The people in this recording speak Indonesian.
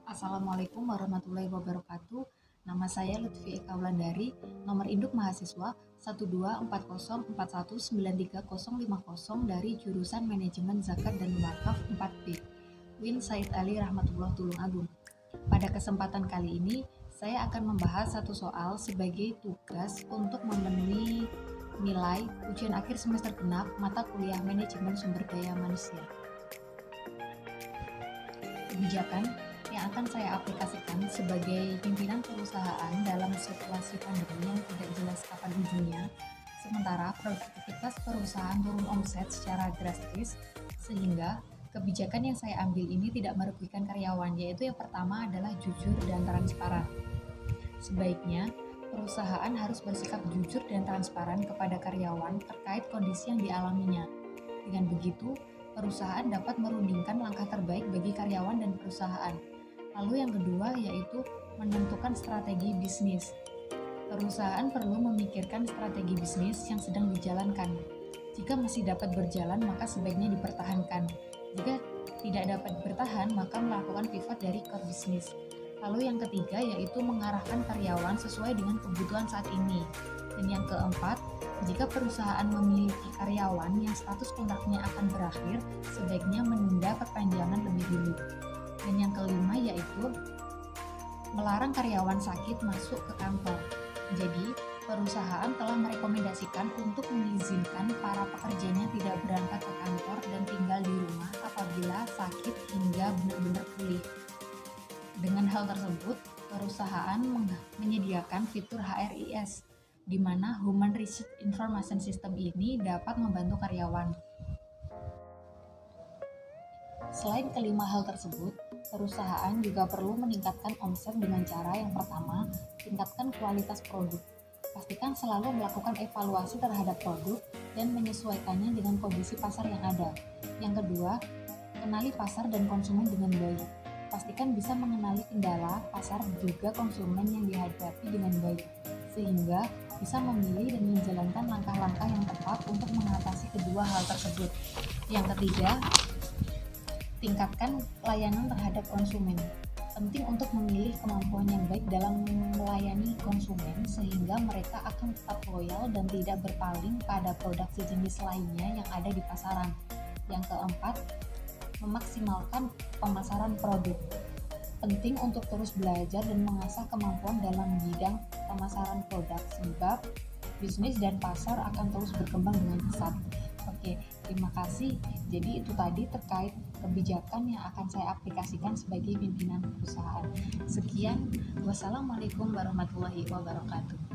Assalamualaikum warahmatullahi wabarakatuh. Nama saya Lutfi Eka Wulandari, nomor induk mahasiswa 12404193050 dari jurusan Manajemen Zakat dan Wakaf 4B, Win Said Ali Rahmatullah Tulungagung. Pada kesempatan kali ini, saya akan membahas satu soal sebagai tugas untuk memenuhi nilai ujian akhir semester genap mata kuliah Manajemen Sumber Daya Manusia. Kebijakan yang akan saya aplikasikan sebagai pimpinan perusahaan dalam situasi pandemi yang tidak jelas kapan ujungnya, sementara produktivitas perusahaan turun omset secara drastis, sehingga kebijakan yang saya ambil ini tidak merugikan karyawan, yaitu yang pertama adalah jujur dan transparan. Sebaiknya, perusahaan harus bersikap jujur dan transparan kepada karyawan terkait kondisi yang dialaminya. Dengan begitu, perusahaan dapat merundingkan langkah terbaik bagi karyawan dan perusahaan. Lalu yang kedua yaitu menentukan strategi bisnis. Perusahaan perlu memikirkan strategi bisnis yang sedang dijalankan. Jika masih dapat berjalan, maka sebaiknya dipertahankan. Jika tidak dapat bertahan, maka melakukan pivot dari core bisnis. Lalu yang ketiga yaitu mengarahkan karyawan sesuai dengan kebutuhan saat ini. Dan yang keempat, jika perusahaan memiliki karyawan yang status kontraknya akan berakhir, sebaiknya menunda perpanjangan lebih dulu. Dan yang kelima yaitu melarang karyawan sakit masuk ke kantor. Jadi, perusahaan telah merekomendasikan untuk mengizinkan para pekerjanya tidak berangkat ke kantor dan tinggal di rumah apabila sakit hingga benar-benar pulih. Dengan hal tersebut, perusahaan menyediakan fitur HRIS, di mana Human Resource Information System ini dapat membantu karyawan. Selain kelima hal tersebut, perusahaan juga perlu meningkatkan omset dengan cara yang pertama, tingkatkan kualitas produk. Pastikan selalu melakukan evaluasi terhadap produk dan menyesuaikannya dengan kondisi pasar yang ada. Yang kedua, kenali pasar dan konsumen dengan baik. Pastikan bisa mengenali kendala, pasar, juga konsumen yang dihadapi dengan baik, sehingga bisa memilih dan menjalankan langkah-langkah yang tepat untuk mengatasi kedua hal tersebut. Yang ketiga, tingkatkan layanan terhadap konsumen. Penting untuk memilih kemampuan yang baik dalam melayani konsumen sehingga mereka akan tetap loyal dan tidak berpaling pada produk sejenis lainnya yang ada di pasaran. Yang keempat, memaksimalkan pemasaran produk. Penting untuk terus belajar dan mengasah kemampuan dalam bidang pemasaran produk sebab bisnis dan pasar akan terus berkembang dengan pesat. Oke, terima kasih. Jadi itu tadi terkait kebijakan yang akan saya aplikasikan sebagai pimpinan perusahaan. Sekian, wassalamualaikum warahmatullahi wabarakatuh.